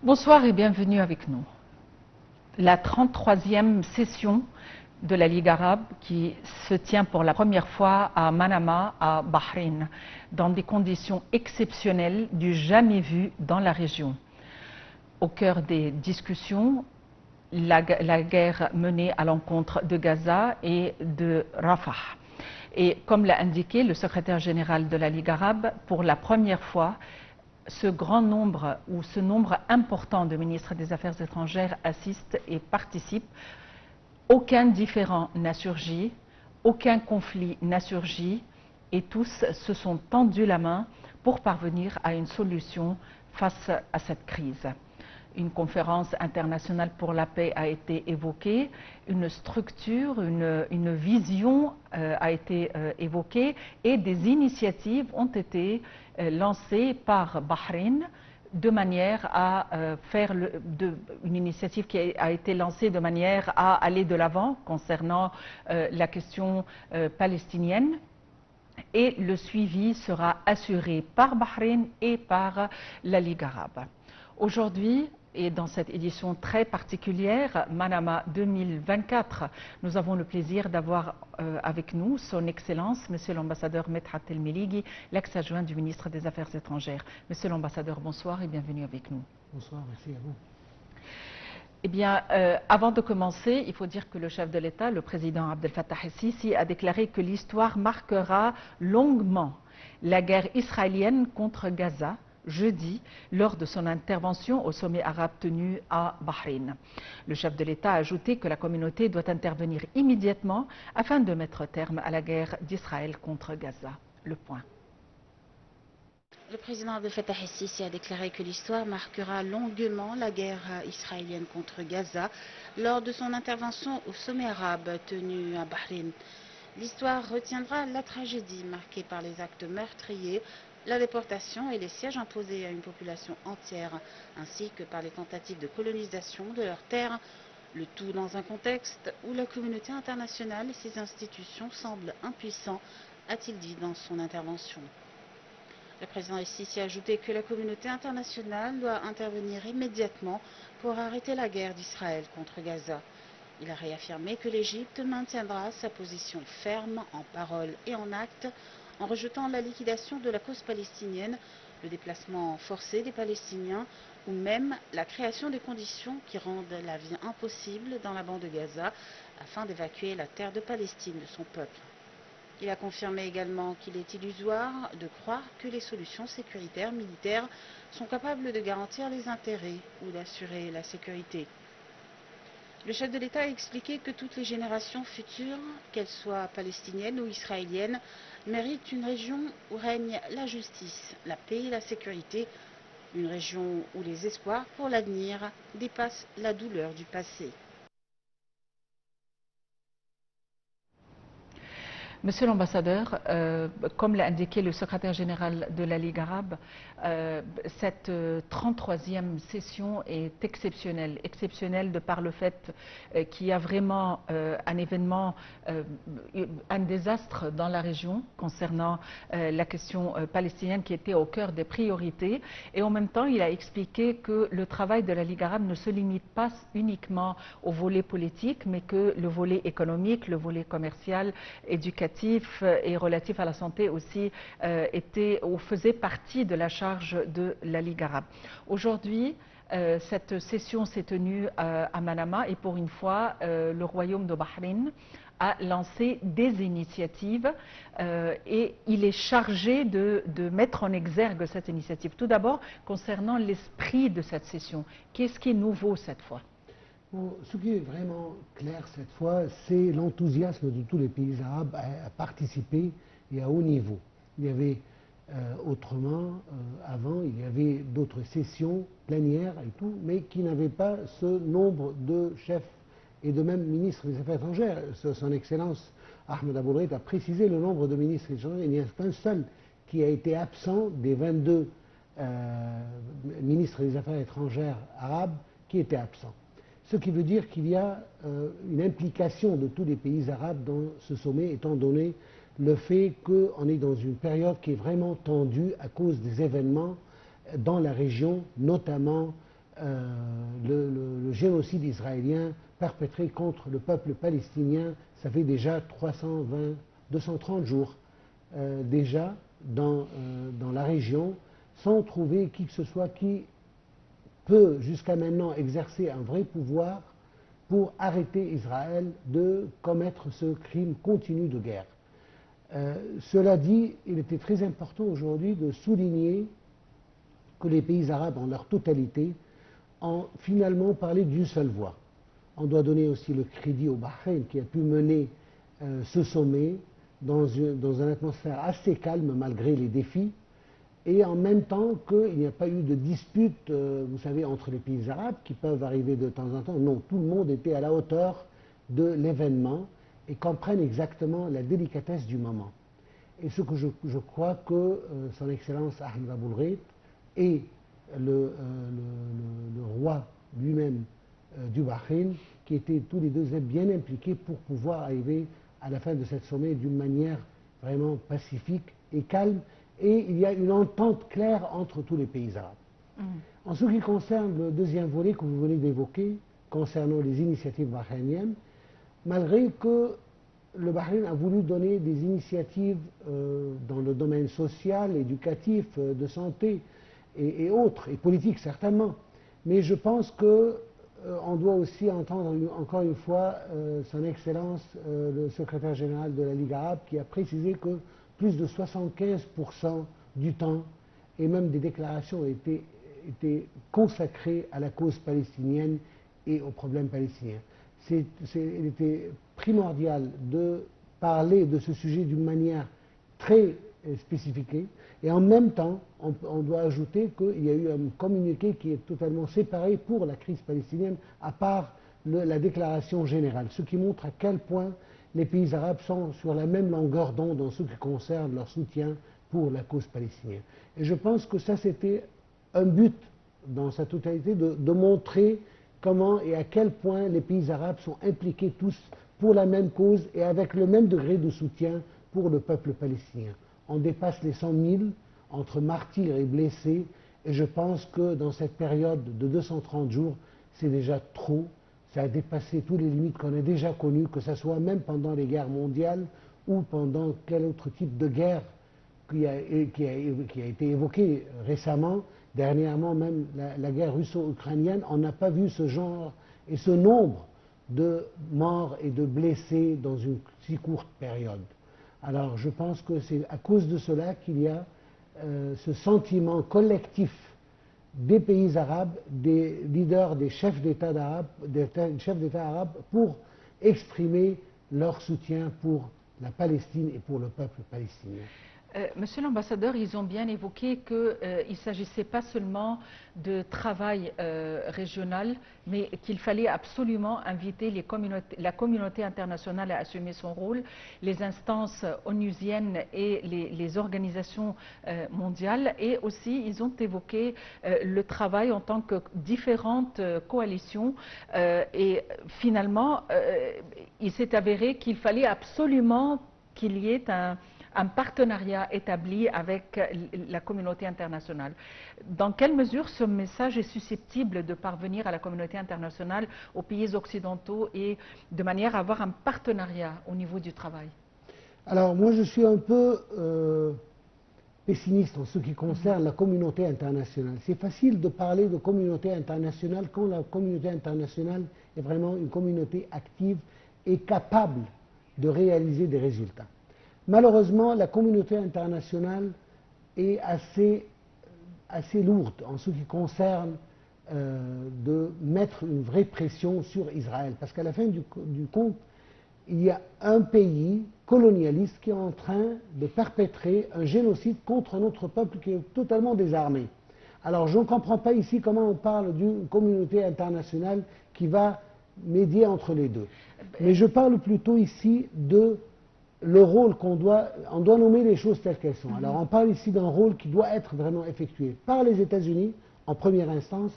Bonsoir et bienvenue avec nous. La 33e session de la Ligue arabe qui se tient pour la première fois à Manama, à Bahreïn, dans des conditions exceptionnelles du jamais vu dans la région. Au cœur des discussions, la guerre menée à l'encontre de Gaza et de Rafah. Et comme l'a indiqué le secrétaire général de la Ligue arabe, pour la première fois, ce grand nombre ou ce nombre important de ministres des Affaires étrangères assistent et participent. Aucun différend n'a surgi, aucun conflit n'a surgi et tous se sont tendus la main pour parvenir à une solution face à cette crise. Une conférence internationale pour la paix a été évoquée, une structure, une vision a été évoquée et des initiatives ont été lancées par Bahreïn de manière à faire une initiative qui a été lancée de manière à aller de l'avant concernant la question palestinienne. Et le suivi sera assuré par Bahreïn et par la Ligue arabe. Aujourd'hui, et dans cette édition très particulière, Manama 2024, nous avons le plaisir d'avoir avec nous son Excellence, Monsieur l'ambassadeur Medhat El-Melighi, l'ex-adjoint du ministre des Affaires étrangères. Monsieur l'ambassadeur, bonsoir et bienvenue avec nous. Bonsoir, merci à vous. Eh bien, avant de commencer, il faut dire que le chef de l'État, le président Abdel Fattah el-Sisi, a déclaré que l'histoire marquera longuement la guerre israélienne contre Gaza, jeudi, lors de son intervention au sommet arabe tenu à Bahreïn. Le chef de l'État a ajouté que la communauté doit intervenir immédiatement afin de mettre terme à la guerre d'Israël contre Gaza. Le point. Le président Abdel Fattah el-Sisi a déclaré que l'histoire marquera longuement la guerre israélienne contre Gaza lors de son intervention au sommet arabe tenu à Bahreïn. L'histoire retiendra la tragédie marquée par les actes meurtriers, la déportation et les sièges imposés à une population entière, ainsi que par les tentatives de colonisation de leurs terres, le tout dans un contexte où la communauté internationale et ses institutions semblent impuissants, a-t-il dit dans son intervention. Le président el-Sisi a ajouté que la communauté internationale doit intervenir immédiatement pour arrêter la guerre d'Israël contre Gaza. Il a réaffirmé que l'Égypte maintiendra sa position ferme en parole et en acte en rejetant la liquidation de la cause palestinienne, le déplacement forcé des Palestiniens ou même la création des conditions qui rendent la vie impossible dans la bande de Gaza afin d'évacuer la terre de Palestine de son peuple. Il a confirmé également qu'il est illusoire de croire que les solutions sécuritaires militaires sont capables de garantir les intérêts ou d'assurer la sécurité. Le chef de l'État a expliqué que toutes les générations futures, qu'elles soient palestiniennes ou israéliennes, méritent une région où règne la justice, la paix et la sécurité, une région où les espoirs pour l'avenir dépassent la douleur du passé. Monsieur l'ambassadeur, comme l'a indiqué le secrétaire général de la Ligue arabe, cette 33e session est exceptionnelle. Exceptionnelle de par le fait qu'il y a vraiment un événement, un désastre dans la région concernant la question palestinienne qui était au cœur des priorités. Et en même temps, il a expliqué que le travail de la Ligue arabe ne se limite pas uniquement au volet politique, mais que le volet économique, le volet commercial, éducatif, et relatif à la santé aussi faisait partie de la charge de la Ligue arabe. Aujourd'hui, cette session s'est tenue à Manama et pour une fois, le royaume de Bahreïn a lancé des initiatives et il est chargé de mettre en exergue cette initiative. Tout d'abord, concernant l'esprit de cette session, qu'est-ce qui est nouveau cette fois ? Bon, ce qui est vraiment clair cette fois, c'est l'enthousiasme de tous les pays arabes à participer et à haut niveau. Il y avait autrement, avant, il y avait d'autres sessions plénières et tout, mais qui n'avaient pas ce nombre de chefs et de même ministres des Affaires étrangères. Son Excellence Ahmed Aboulreit a précisé le nombre de ministres étrangers. Il n'y a qu'un seul qui a été absent des 22 ministres des Affaires étrangères arabes qui étaient absents. Ce qui veut dire qu'il y a une implication de tous les pays arabes dans ce sommet, étant donné le fait qu'on est dans une période qui est vraiment tendue à cause des événements dans la région, notamment le génocide israélien perpétré contre le peuple palestinien. Ça fait déjà 230 jours déjà dans la région, sans trouver qui que ce soit qui peut jusqu'à maintenant exercer un vrai pouvoir pour arrêter Israël de commettre ce crime continu de guerre. Cela dit, il était très important aujourd'hui de souligner que les pays arabes en leur totalité ont finalement parlé d'une seule voix. On doit donner aussi le crédit au Bahreïn qui a pu mener ce sommet dans une atmosphère assez calme malgré les défis, et en même temps qu'il n'y a pas eu de dispute, vous savez, entre les pays arabes qui peuvent arriver de temps en temps. Non, tout le monde était à la hauteur de l'événement et comprennent exactement la délicatesse du moment. Et ce que je crois que son Excellence Ahmed Aboulreit et le roi lui-même du Bahreïn, qui étaient tous les deux bien impliqués pour pouvoir arriver à la fin de cette sommet d'une manière vraiment pacifique et calme, et il y a une entente claire entre tous les pays arabes. En ce qui concerne le deuxième volet que vous venez d'évoquer, concernant les initiatives bahreïniennes, malgré que le Bahreïn a voulu donner des initiatives dans le domaine social, éducatif, de santé et autres, et politique certainement, mais je pense qu'on doit aussi entendre encore une fois son Excellence le secrétaire général de la Ligue arabe qui a précisé que plus de 75% du temps et même des déclarations étaient consacrées à la cause palestinienne et aux problèmes palestiniens. Il était primordial de parler de ce sujet d'une manière très spécifique, et en même temps, on doit ajouter qu'il y a eu un communiqué qui est totalement séparé pour la crise palestinienne, à part la déclaration générale, ce qui montre à quel point les pays arabes sont sur la même longueur d'onde en ce qui concerne leur soutien pour la cause palestinienne. Et je pense que ça, c'était un but dans sa totalité de montrer comment et à quel point les pays arabes sont impliqués tous pour la même cause et avec le même degré de soutien pour le peuple palestinien. On dépasse les 100 000 entre martyrs et blessés, et je pense que dans cette période de 230 jours, c'est déjà trop. Ça a dépassé toutes les limites qu'on a déjà connues, que ce soit même pendant les guerres mondiales ou pendant quel autre type de guerre qui a été évoqué récemment. Dernièrement, même la guerre russo-ukrainienne, on n'a pas vu ce genre et ce nombre de morts et de blessés dans une si courte période. Alors je pense que c'est à cause de cela qu'il y a ce sentiment collectif des pays arabes, des leaders, des chefs d'État arabes, pour exprimer leur soutien pour la Palestine et pour le peuple palestinien. Monsieur l'ambassadeur, ils ont bien évoqué qu'il ne s'agissait pas seulement de travail régional, mais qu'il fallait absolument inviter la communauté internationale à assumer son rôle, les instances onusiennes et les organisations mondiales, et aussi ils ont évoqué le travail en tant que différentes coalitions, et finalement il s'est avéré qu'il fallait absolument qu'il y ait un partenariat établi avec la communauté internationale. Dans quelle mesure ce message est susceptible de parvenir à la communauté internationale, aux pays occidentaux, et de manière à avoir un partenariat au niveau du travail? Alors moi je suis un peu pessimiste en ce qui concerne la communauté internationale. C'est facile de parler de communauté internationale quand la communauté internationale est vraiment une communauté active et capable de réaliser des résultats. Malheureusement, la communauté internationale est assez lourde en ce qui concerne de mettre une vraie pression sur Israël. Parce qu'à la fin du compte, il y a un pays colonialiste qui est en train de perpétrer un génocide contre notre peuple qui est totalement désarmé. Alors je ne comprends pas ici comment on parle d'une communauté internationale qui va médier entre les deux. Mais je parle plutôt ici de le rôle on doit nommer les choses telles qu'elles sont. Alors on parle ici d'un rôle qui doit être vraiment effectué par les États-Unis en première instance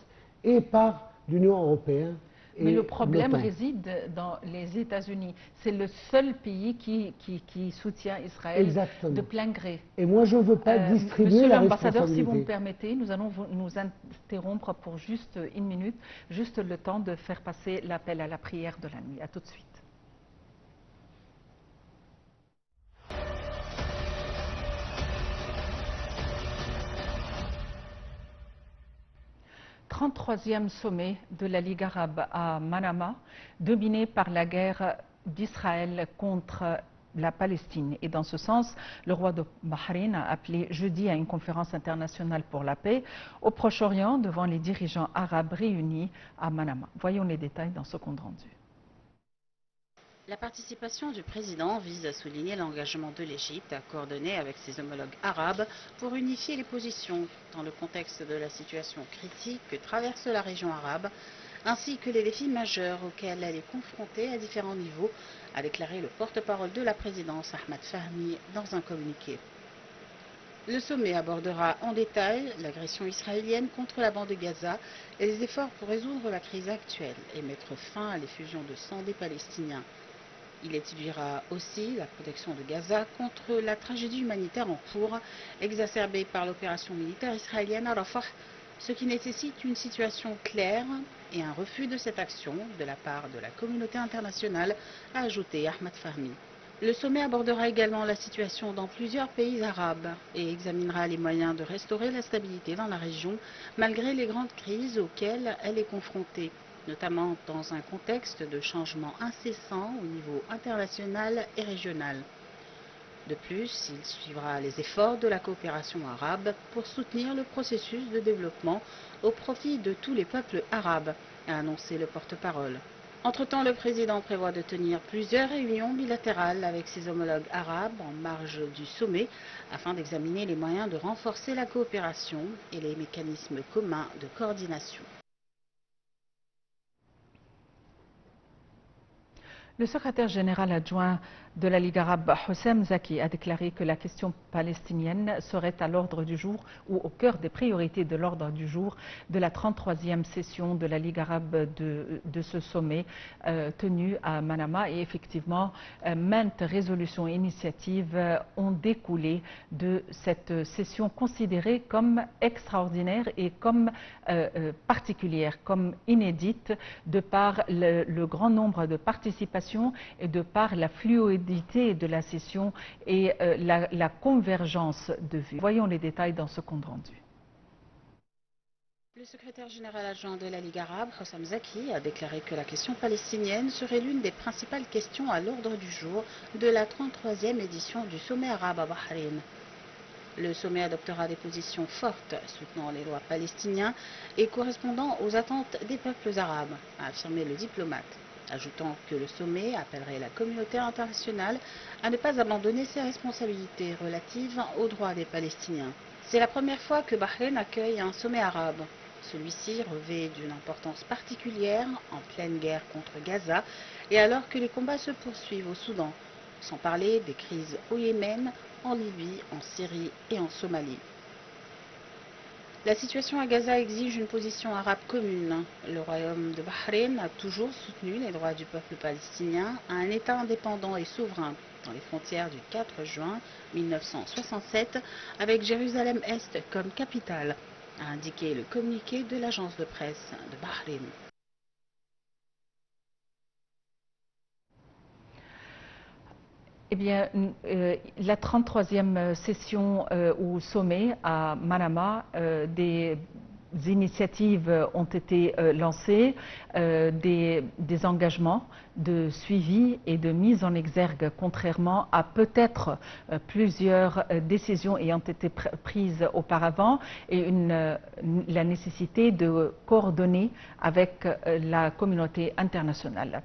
et par l'Union européenne Mais le problème réside dans les États-Unis. C'est le seul pays qui soutient Israël Exactement. de plein gré. Et moi, je ne veux pas distribuer Monsieur la l'ambassadeur, responsabilité. si vous me permettez, nous allons nous interrompre pour juste une minute, juste le temps de faire passer l'appel à la prière de la nuit. À tout de suite. « 33e sommet de la Ligue arabe à Manama, dominé par la guerre d'Israël contre la Palestine. Et dans ce sens, le roi de Bahreïn a appelé jeudi à une conférence internationale pour la paix au Proche-Orient devant les dirigeants arabes réunis à Manama. Voyons les détails dans ce compte rendu. La participation du président vise à souligner l'engagement de l'Égypte à coordonner avec ses homologues arabes pour unifier les positions dans le contexte de la situation critique que traverse la région arabe, ainsi que les défis majeurs auxquels elle est confrontée à différents niveaux, a déclaré le porte-parole de la présidence Ahmed Fahmy dans un communiqué. Le sommet abordera en détail l'agression israélienne contre la bande de Gaza et les efforts pour résoudre la crise actuelle et mettre fin à l'effusion de sang des Palestiniens. Il étudiera aussi la protection de Gaza contre la tragédie humanitaire en cours, exacerbée par l'opération militaire israélienne à Rafah, ce qui nécessite une situation claire et un refus de cette action de la part de la communauté internationale, a ajouté Ahmed Fahmy. Le sommet abordera également la situation dans plusieurs pays arabes et examinera les moyens de restaurer la stabilité dans la région malgré les grandes crises auxquelles elle est confrontée, notamment dans un contexte de changement incessant au niveau international et régional. De plus, il suivra les efforts de la coopération arabe pour soutenir le processus de développement au profit de tous les peuples arabes, a annoncé le porte-parole. Entre-temps, le président prévoit de tenir plusieurs réunions bilatérales avec ses homologues arabes en marge du sommet afin d'examiner les moyens de renforcer la coopération et les mécanismes communs de coordination. Le secrétaire général adjoint de la Ligue arabe, Houssam Zaki, a déclaré que la question palestinienne serait à l'ordre du jour ou au cœur des priorités de l'ordre du jour de la 33e session de la Ligue arabe de ce sommet tenu à Manama. Et effectivement, maintes résolutions et initiatives ont découlé de cette session considérée comme extraordinaire et comme particulière, comme inédite, de par le grand nombre de participations et de par la fluidité de la session et la convergence de vues. Voyons les détails dans ce compte rendu. Le secrétaire général adjoint de la Ligue arabe, Houssam Zaki, a déclaré que la question palestinienne serait l'une des principales questions à l'ordre du jour de la 33e édition du sommet arabe à Bahreïn. Le sommet adoptera des positions fortes soutenant les droits palestiniens et correspondant aux attentes des peuples arabes, a affirmé le diplomate, ajoutant que le sommet appellerait la communauté internationale à ne pas abandonner ses responsabilités relatives aux droits des Palestiniens. C'est la première fois que Bahreïn accueille un sommet arabe. Celui-ci revêt d'une importance particulière en pleine guerre contre Gaza et alors que les combats se poursuivent au Soudan, sans parler des crises au Yémen, en Libye, en Syrie et en Somalie. La situation à Gaza exige une position arabe commune. Le royaume de Bahreïn a toujours soutenu les droits du peuple palestinien à un État indépendant et souverain dans les frontières du 4 juin 1967 avec Jérusalem-Est comme capitale, a indiqué le communiqué de l'agence de presse de Bahreïn. Eh bien, la 33e session au sommet à Manama, des initiatives ont été lancées, des engagements de suivi et de mise en exergue, contrairement à peut-être plusieurs décisions ayant été prises auparavant, et la nécessité de coordonner avec la communauté internationale.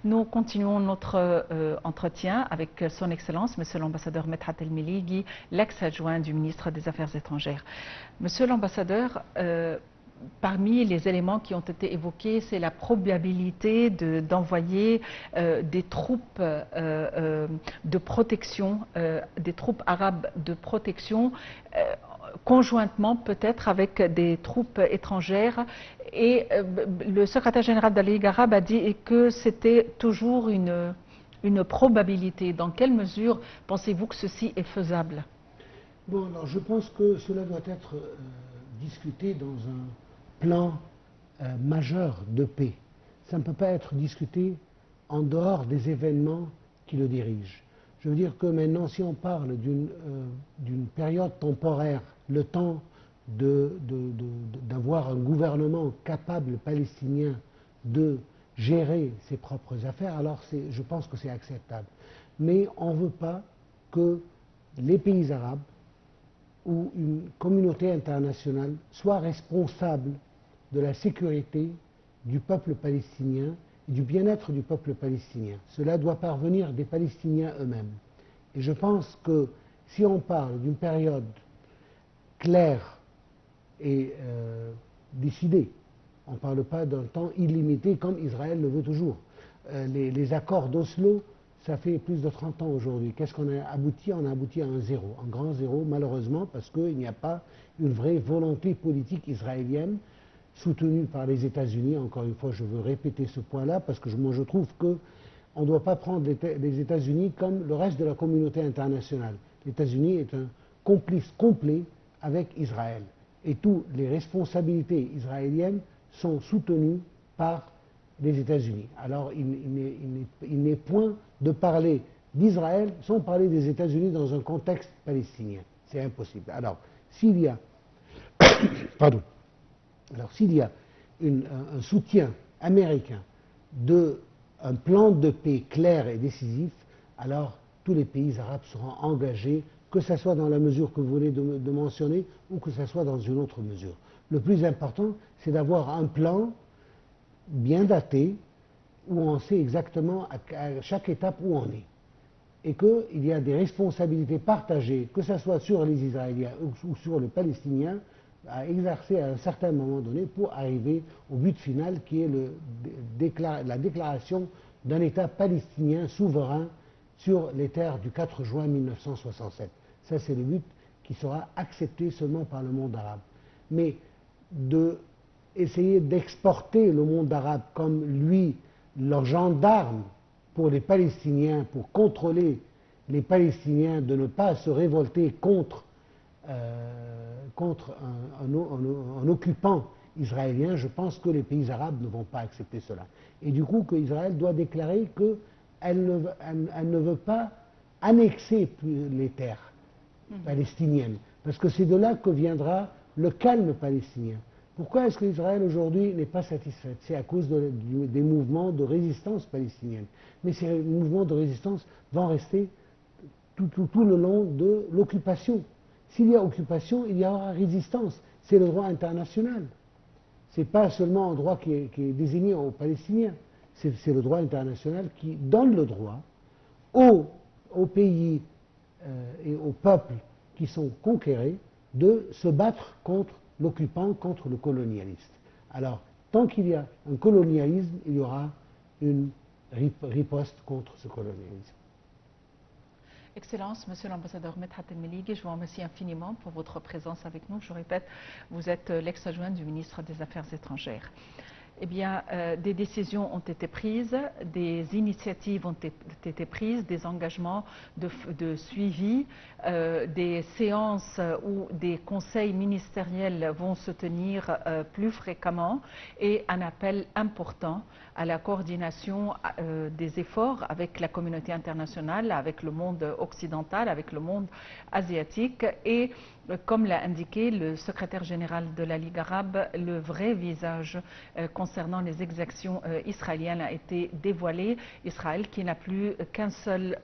Nous continuons notre entretien avec son Excellence, Monsieur l'ambassadeur Medhat El-Meligi, l'ex-adjoint du ministre des Affaires étrangères. Monsieur l'ambassadeur, parmi les éléments qui ont été évoqués, c'est la probabilité d'envoyer des troupes de protection, des troupes arabes de protection. conjointement peut-être avec des troupes étrangères. Et le secrétaire général de la Ligue arabe a dit que c'était toujours une probabilité. Dans quelle mesure pensez-vous que ceci est faisable? Bon, alors je pense que cela doit être discuté dans un plan majeur de paix. Ça ne peut pas être discuté en dehors des événements qui le dirigent. Je veux dire que maintenant, si on parle d'une période temporaire, le temps d'avoir un gouvernement capable palestinien de gérer ses propres affaires, alors je pense que c'est acceptable. Mais on ne veut pas que les pays arabes ou une communauté internationale soient responsables de la sécurité du peuple palestinien et du bien-être du peuple palestinien. Cela doit parvenir des Palestiniens eux-mêmes. Et je pense que si on parle d'une période claire et décidée, on ne parle pas d'un temps illimité comme Israël le veut toujours. Les accords d'Oslo, ça fait plus de 30 ans aujourd'hui. Qu'est-ce qu'on a abouti? On a abouti à un zéro, un grand zéro, malheureusement, parce qu'il n'y a pas une vraie volonté politique israélienne soutenue par les États-Unis. Encore une fois, je veux répéter ce point-là, parce que moi je trouve qu'on ne doit pas prendre les États-Unis comme le reste de la communauté internationale. Les États-Unis est un complice complet avec Israël. Et toutes les responsabilités israéliennes sont soutenues par les États-Unis. Alors il n'est point de parler d'Israël sans parler des États-Unis dans un contexte palestinien. C'est impossible. Alors s'il y a, pardon, alors s'il y a un soutien américain d'un plan de paix clair et décisif, alors tous les pays arabes seront engagés, que ce soit dans la mesure que vous venez de mentionner ou que ce soit dans une autre mesure. Le plus important, c'est d'avoir un plan bien daté, où on sait exactement à chaque étape où on est. Et qu'il y a des responsabilités partagées, que ce soit sur les Israéliens ou sur les Palestiniens, à exercer à un certain moment donné pour arriver au but final qui est la déclaration d'un État palestinien souverain sur les terres du 4 juin 1967. Ça, c'est le but qui sera accepté seulement par le monde arabe. Mais essayer d'exporter le monde arabe comme lui, leur gendarme pour les Palestiniens, pour contrôler les Palestiniens de ne pas se révolter contre un occupant israélien, je pense que les pays arabes ne vont pas accepter cela. Et du coup, qu'Israël doit déclarer qu'elle ne veut pas annexer les terres palestiniennes, parce que c'est de là que viendra le calme palestinien. Pourquoi est-ce qu'Israël aujourd'hui n'est pas satisfait? C'est à cause des mouvements de résistance palestinienne. Mais ces mouvements de résistance vont rester tout le long de l'occupation. S'il y a occupation, il y aura résistance. C'est le droit international. Ce n'est pas seulement un droit qui est désigné aux Palestiniens. C'est le droit international qui donne le droit aux pays et aux peuples qui sont conquérés de se battre contre l'occupant, contre le colonialiste. Alors, tant qu'il y a un colonialisme, il y aura une riposte contre ce colonialisme. Excellence, Monsieur l'ambassadeur Medhat El-Meligui, je vous remercie infiniment pour votre présence avec nous. Je répète, vous êtes l'ex-adjoint du ministre des Affaires étrangères. Eh bien, des décisions ont été prises, des initiatives ont été prises, des engagements de suivi, des séances ou des conseils ministériels vont se tenir plus fréquemment et un appel important à la coordination des efforts avec la communauté internationale, avec le monde occidental, avec le monde asiatique et comme l'a indiqué le secrétaire général de la Ligue arabe, le vrai visage concernant les exactions israéliennes a été dévoilé. Israël qui n'a plus qu'un seul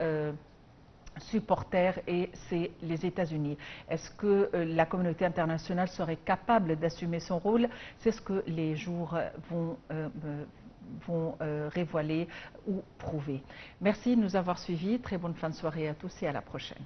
supporter et c'est les États-Unis. Est-ce que la communauté internationale serait capable d'assumer son rôle? C'est ce que les jours vont révéler ou prouver. Merci de nous avoir suivis. Très bonne fin de soirée à tous et à la prochaine.